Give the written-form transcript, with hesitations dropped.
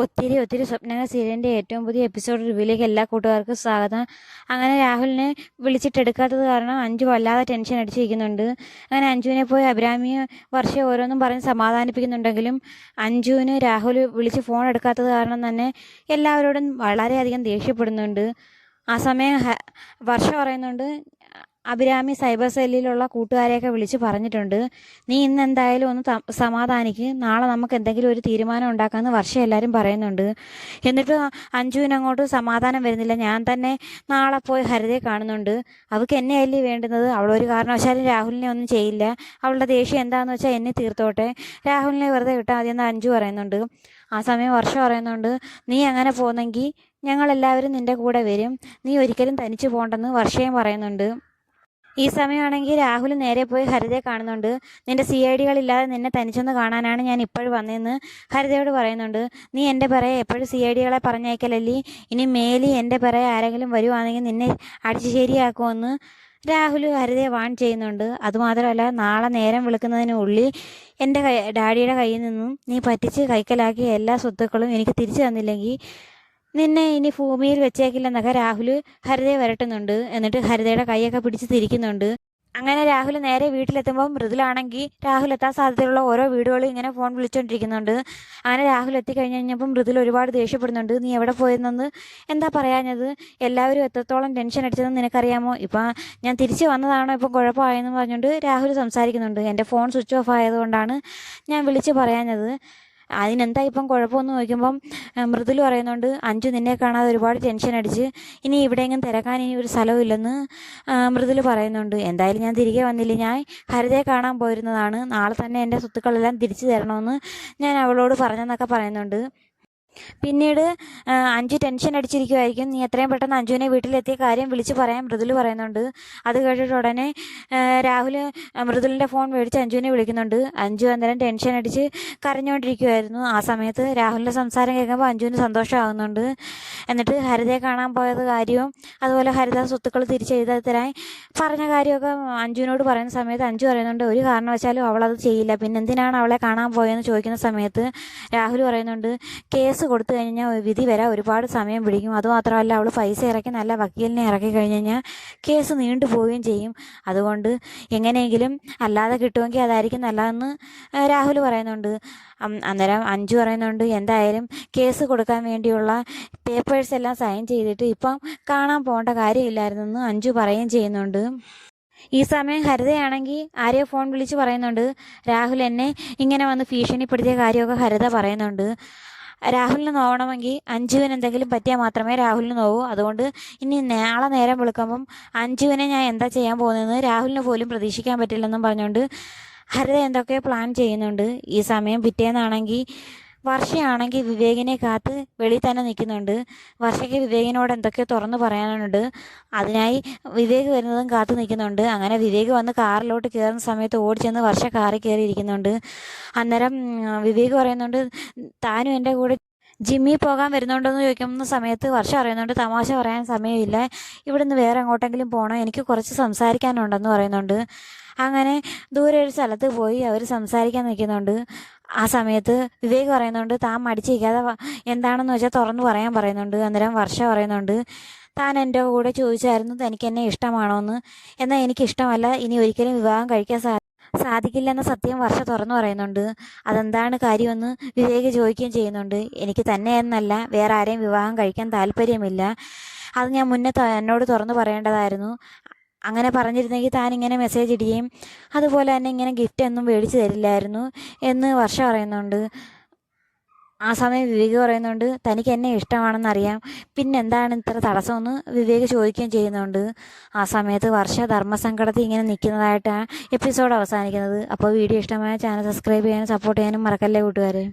ഒത്തിരി ഒത്തിരി സ്വപ്നങ്ങൾ സീരിയലിൻ്റെ ഏറ്റവും പുതിയ എപ്പിസോഡ് റിവ്യൂയിലേക്ക് എല്ലാ കൂട്ടുകാർക്കും സ്വാഗതം. അങ്ങനെ രാഹുലിനെ വിളിച്ചിട്ടെടുക്കാത്തത് കാരണം അഞ്ജു വല്ലാതെ ടെൻഷൻ അടിച്ചിരിക്കുന്നുണ്ട്. അങ്ങനെ അഞ്ജുവിനെ പോയി അഭിരാമിയെ വർഷ ഓരോന്നും പറഞ്ഞ് സമാധാനിപ്പിക്കുന്നുണ്ടെങ്കിലും അഞ്ജുവിന് രാഹുൽ വിളിച്ച് ഫോൺ എടുക്കാത്തത് കാരണം തന്നെ എല്ലാവരോടും വളരെയധികം ദേഷ്യപ്പെടുന്നുണ്ട്. ആ സമയം വർഷ പറയുന്നുണ്ട്, അഭിരാമി സൈബർ സെല്ലിലുള്ള കൂട്ടുകാരെയൊക്കെ വിളിച്ച് പറഞ്ഞിട്ടുണ്ട്, നീ ഇന്ന് എന്തായാലും ഒന്ന് സമാധാനിക്ക്, നാളെ നമുക്ക് എന്തെങ്കിലും ഒരു തീരുമാനം ഉണ്ടാക്കാമെന്ന് വർഷ എല്ലാവരും പറയുന്നുണ്ട്. എന്നിട്ട് അഞ്ജുവിനങ്ങോട്ട് സമാധാനം വരുന്നില്ല. ഞാൻ തന്നെ നാളെ പോയി ഹരിതയെ കാണുന്നുണ്ട്, അവൾക്ക് എന്നെ അല്ലേ വേണ്ടുന്നത്, അവളൊരു കാരണവശാലും രാഹുലിനെ ഒന്നും ചെയ്യില്ല, അവളുടെ ദേഷ്യം എന്താണെന്ന് വെച്ചാൽ എന്നെ തീർത്തോട്ടെ, രാഹുലിനെ വെറുതെ വിട്ടാൽ മതിയെന്ന് അഞ്ജു പറയുന്നുണ്ട്. ആ സമയം വർഷ പറയുന്നുണ്ട്, നീ അങ്ങനെ പോകുന്നെങ്കിൽ ഞങ്ങളെല്ലാവരും നിൻ്റെ കൂടെ വരും, നീ ഒരിക്കലും തനിച്ച് പോകണ്ടെന്ന് വർഷയും പറയുന്നുണ്ട്. ഈ സമയമാണെങ്കിൽ രാഹുൽ നേരെ പോയി ഹരിതയെ കാണുന്നുണ്ട്. നിന്റെ CIDകളില്ലാതെ നിന്നെ തനിച്ചൊന്ന് കാണാനാണ് ഞാൻ ഇപ്പോഴും വന്നതെന്ന് ഹരിതയോട് പറയുന്നുണ്ട്. നീ എൻ്റെ പിറകെ എപ്പോഴും CIDകളെ പറഞ്ഞേക്കലല്ലേ, ഇനി മേലി എൻ്റെ പിറകെ ആരെങ്കിലും വരുവാണെങ്കിൽ നിന്നെ അടിച്ച് ശരിയാക്കുമെന്ന് രാഹുൽ ഹരിതയെ വാൺ ചെയ്യുന്നുണ്ട്. അതുമാത്രമല്ല, നാളെ നേരം വിളിക്കുന്നതിനുള്ളിൽ എൻ്റെ ഡാഡിയുടെ കയ്യിൽ നിന്നും നീ പറ്റിച്ച് കൈക്കലാക്കിയ എല്ലാ സ്വത്തുക്കളും എനിക്ക് തിരിച്ചു തന്നില്ലെങ്കിൽ നിന്നെ ഇനി ഭൂമിയിൽ വെച്ചേക്കില്ലെന്നൊക്കെ രാഹുൽ ഹരിതയെ വരട്ടുന്നുണ്ട്. എന്നിട്ട് ഹരിതയുടെ കൈയൊക്കെ പിടിച്ച് തിരിക്കുന്നുണ്ട്. അങ്ങനെ രാഹുൽ നേരെ വീട്ടിലെത്തുമ്പോൾ മൃദുലാണെങ്കിൽ രാഹുൽ എത്താൻ സാധ്യതയുള്ള ഓരോ വീടുകളും ഇങ്ങനെ ഫോൺ വിളിച്ചുകൊണ്ടിരിക്കുന്നുണ്ട്. അങ്ങനെ രാഹുൽ എത്തിക്കഴിഞ്ഞ് കഴിഞ്ഞപ്പം മൃദുൽ ഒരുപാട് ദേഷ്യപ്പെടുന്നുണ്ട്. നീ എവിടെ പോയിരുന്നെന്ന് എന്താ പറയാഞ്ഞത്, എല്ലാവരും എത്രത്തോളം ടെൻഷൻ അടിച്ചതെന്ന് നിനക്കറിയാമോ, ഇപ്പം ഞാൻ തിരിച്ച് വന്നതാണോ ഇപ്പം കുഴപ്പമായെന്ന് പറഞ്ഞുകൊണ്ട് രാഹുൽ സംസാരിക്കുന്നുണ്ട്. എൻ്റെ ഫോൺ സ്വിച്ച് ഓഫ് ആയതുകൊണ്ടാണ് ഞാൻ വിളിച്ച് പറയാഞ്ഞത്, അതിനെന്താ ഇപ്പം കുഴപ്പമെന്ന് ചോദിക്കുമ്പം മൃദുൽ പറയുന്നുണ്ട്, അഞ്ജു നിന്നെ കാണാതെ ഒരുപാട് ടെൻഷൻ അടിച്ച് ഇനി എവിടെയെങ്കിലും തിരക്കാൻ ഇനി ഒരു സ്ഥലമില്ലെന്ന് മൃദുൽ പറയുന്നുണ്ട്. എന്തായാലും ഞാൻ തിരികെ വന്നില്ല, ഞാൻ ഹരിതയെ കാണാൻ പോയിരുന്നതാണ്, നാളെ തന്നെ എൻ്റെ സ്വത്തുക്കളെല്ലാം തിരിച്ചു തരണമെന്ന് ഞാൻ അവളോട് പറഞ്ഞെന്നൊക്കെ പറയുന്നുണ്ട്. പിന്നീട് അഞ്ജു ടെൻഷൻ അടിച്ചിരിക്കുമായിരിക്കും. നീ എത്രയും പെട്ടെന്ന് അഞ്ജുവിനെ വീട്ടിലെത്തിയ കാര്യം വിളിച്ച് പറയാൻ മൃദുൽ പറയുന്നുണ്ട്. അത് കേട്ടിട്ട് ഉടനെ രാഹുൽ മൃദുലിൻ്റെ ഫോൺ മേടിച്ച് അഞ്ജുവിനെ വിളിക്കുന്നുണ്ട്. അഞ്ജു അന്നേരം ടെൻഷൻ അടിച്ച് കരഞ്ഞുകൊണ്ടിരിക്കുമായിരുന്നു. ആ സമയത്ത് രാഹുലിൻ്റെ സംസാരം കേൾക്കുമ്പോൾ അഞ്ജുവിന് സന്തോഷമാകുന്നുണ്ട്. എന്നിട്ട് ഹരിതയെ കാണാൻ പോയത് കാര്യവും അതുപോലെ ഹരിത സ്വത്തുക്കൾ തിരിച്ചെഴുതി തരാൻ പറഞ്ഞ കാര്യമൊക്കെ അഞ്ജുവിനോട് പറയുന്ന സമയത്ത് അഞ്ജു പറയുന്നുണ്ട്, ഒരു കാരണവശാലും അവളത് ചെയ്യില്ല, പിന്നെ എന്തിനാണ് അവളെ കാണാൻ പോയതെന്ന് ചോദിക്കുന്ന സമയത്ത് രാഹുൽ പറയുന്നുണ്ട്, കേസ് കൊടുത്തു കഴിഞ്ഞാൽ വിധി വരാൻ ഒരുപാട് സമയം പിടിക്കും, അതുമാത്രമല്ല അവൾ പൈസ ഇറക്കി നല്ല വക്കീലിനെ ഇറക്കി കഴിഞ്ഞ് കഴിഞ്ഞാൽ കേസ് നീണ്ടു പോവുകയും ചെയ്യും, അതുകൊണ്ട് എങ്ങനെയെങ്കിലും അല്ലാതെ കിട്ടുമെങ്കിൽ അതായിരിക്കും നല്ലതെന്ന് രാഹുൽ പറയുന്നുണ്ട്. അന്നേരം അഞ്ജു പറയുന്നുണ്ട്, എന്തായാലും കേസ് കൊടുക്കാൻ വേണ്ടിയുള്ള പേപ്പേഴ്സ് എല്ലാം സൈൻ ചെയ്തിട്ട് ഇപ്പം കാണാൻ പോകേണ്ട കാര്യമില്ലായിരുന്നെന്ന് അഞ്ജു പറയുകയും ചെയ്യുന്നുണ്ട്. ഈ സമയം ഹരിതയാണെങ്കിൽ ആരെയോ ഫോൺ വിളിച്ച് പറയുന്നുണ്ട്, രാഹുൽ എന്നെ ഇങ്ങനെ വന്ന് ഭീഷണിപ്പെടുത്തിയ കാര്യമൊക്കെ ഹരിത പറയുന്നുണ്ട്. രാഹുലിന് നോവണമെങ്കിൽ അഞ്ജുവിന് എന്തെങ്കിലും പറ്റിയാൽ മാത്രമേ രാഹുലിന് നോവൂ, അതുകൊണ്ട് ഇനി നാളെ നേരം വിളിക്കുമ്പം അഞ്ജുവിനെ ഞാൻ എന്താ ചെയ്യാൻ പോകുന്നതെന്ന് രാഹുലിന് പോലും പ്രതീക്ഷിക്കാൻ പറ്റില്ലെന്നും പറഞ്ഞുകൊണ്ട് ഹരിത എന്തൊക്കെയോ പ്ലാൻ ചെയ്യുന്നുണ്ട്. ഈ സമയം പിറ്റേന്നാണെങ്കിൽ വർഷയാണെങ്കിൽ വിവേകിനെ കാത്ത് വെളിയിൽ തന്നെ നിൽക്കുന്നുണ്ട്. വർഷയ്ക്ക് വിവേകിനോട് എന്തൊക്കെയോ തുറന്നു പറയാനുണ്ട്, അതിനായി വിവേക് വരുന്നതും കാത്തു നിൽക്കുന്നുണ്ട്. അങ്ങനെ വിവേക് വന്ന് കാറിലോട്ട് കയറുന്ന സമയത്ത് ഓടിച്ചെന്ന് വർഷ കാറിൽ കയറിയിരിക്കുന്നുണ്ട്. അന്നേരം വിവേക് പറയുന്നുണ്ട്, താനും എൻ്റെ കൂടെ ജിമ്മിൽ പോകാൻ വരുന്നുണ്ടോയെന്ന് ചോദിക്കുന്ന സമയത്ത് വർഷ പറയുന്നുണ്ട്, തമാശ പറയാൻ സമയമില്ല, ഇവിടുന്ന് വേറെ എങ്ങോട്ടെങ്കിലും പോകണം, എനിക്ക് കുറച്ച് സംസാരിക്കാനുണ്ടെന്ന് പറയുന്നുണ്ട്. അങ്ങനെ ദൂരെ ഒരു സ്ഥലത്ത് പോയി അവർ സംസാരിക്കാൻ നിൽക്കുന്നുണ്ട്. ആ സമയത്ത് വിവേക് പറയുന്നുണ്ട്, താൻ മടിച്ചിരിക്കാതെ എന്താണെന്ന് വെച്ചാൽ തുറന്നു പറയാൻ പറയുന്നുണ്ട്. അന്നേരം വർഷ പറയുന്നുണ്ട്, താൻ എൻ്റെ കൂടെ ചോദിച്ചായിരുന്നു തനിക്ക് എന്നെ ഇഷ്ടമാണോ എന്ന്, എന്നാൽ എനിക്കിഷ്ടമല്ല, ഇനി ഒരിക്കലും വിവാഹം കഴിക്കാൻ സാധിക്കില്ലെന്ന സത്യം വർഷ തുറന്നു പറയുന്നുണ്ട്. അതെന്താണ് കാര്യമെന്ന് വിവേക് ചോദിക്കുകയും ചെയ്യുന്നുണ്ട്. എനിക്ക് തന്നെ എന്നല്ല, വേറെ ആരെയും വിവാഹം കഴിക്കാൻ താല്പര്യമില്ല, അത് ഞാൻ മുന്നേ എന്നോട് തുറന്നു പറയേണ്ടതായിരുന്നു, അങ്ങനെ പറഞ്ഞിരുന്നെങ്കിൽ താൻ ഇങ്ങനെ മെസ്സേജ് ഇടുകയും അതുപോലെ തന്നെ ഇങ്ങനെ ഗിഫ്റ്റ് ഒന്നും മേടിച്ച് തരില്ലായിരുന്നു എന്ന് വർഷ പറയുന്നുണ്ട്. ആ സമയം വിവേക് പറയുന്നുണ്ട്, തനിക്ക് എന്നെ ഇഷ്ടമാണെന്നറിയാം, പിന്നെന്താണ് ഇത്ര തടസ്സമെന്ന് വിവേക് ചോദിക്കുകയും ചെയ്യുന്നുണ്ട്. ആ സമയത്ത് വർഷ ധർമ്മസങ്കടത്തിൽ ഇങ്ങനെ നിൽക്കുന്നതായിട്ടാണ് എപ്പിസോഡ് അവസാനിക്കുന്നത്. അപ്പോൾ വീഡിയോ ഇഷ്ടമായ ചാനൽ സബ്സ്ക്രൈബ് ചെയ്യാനും സപ്പോർട്ട് ചെയ്യാനും മറക്കല്ലേ കൂട്ടുകാരെ.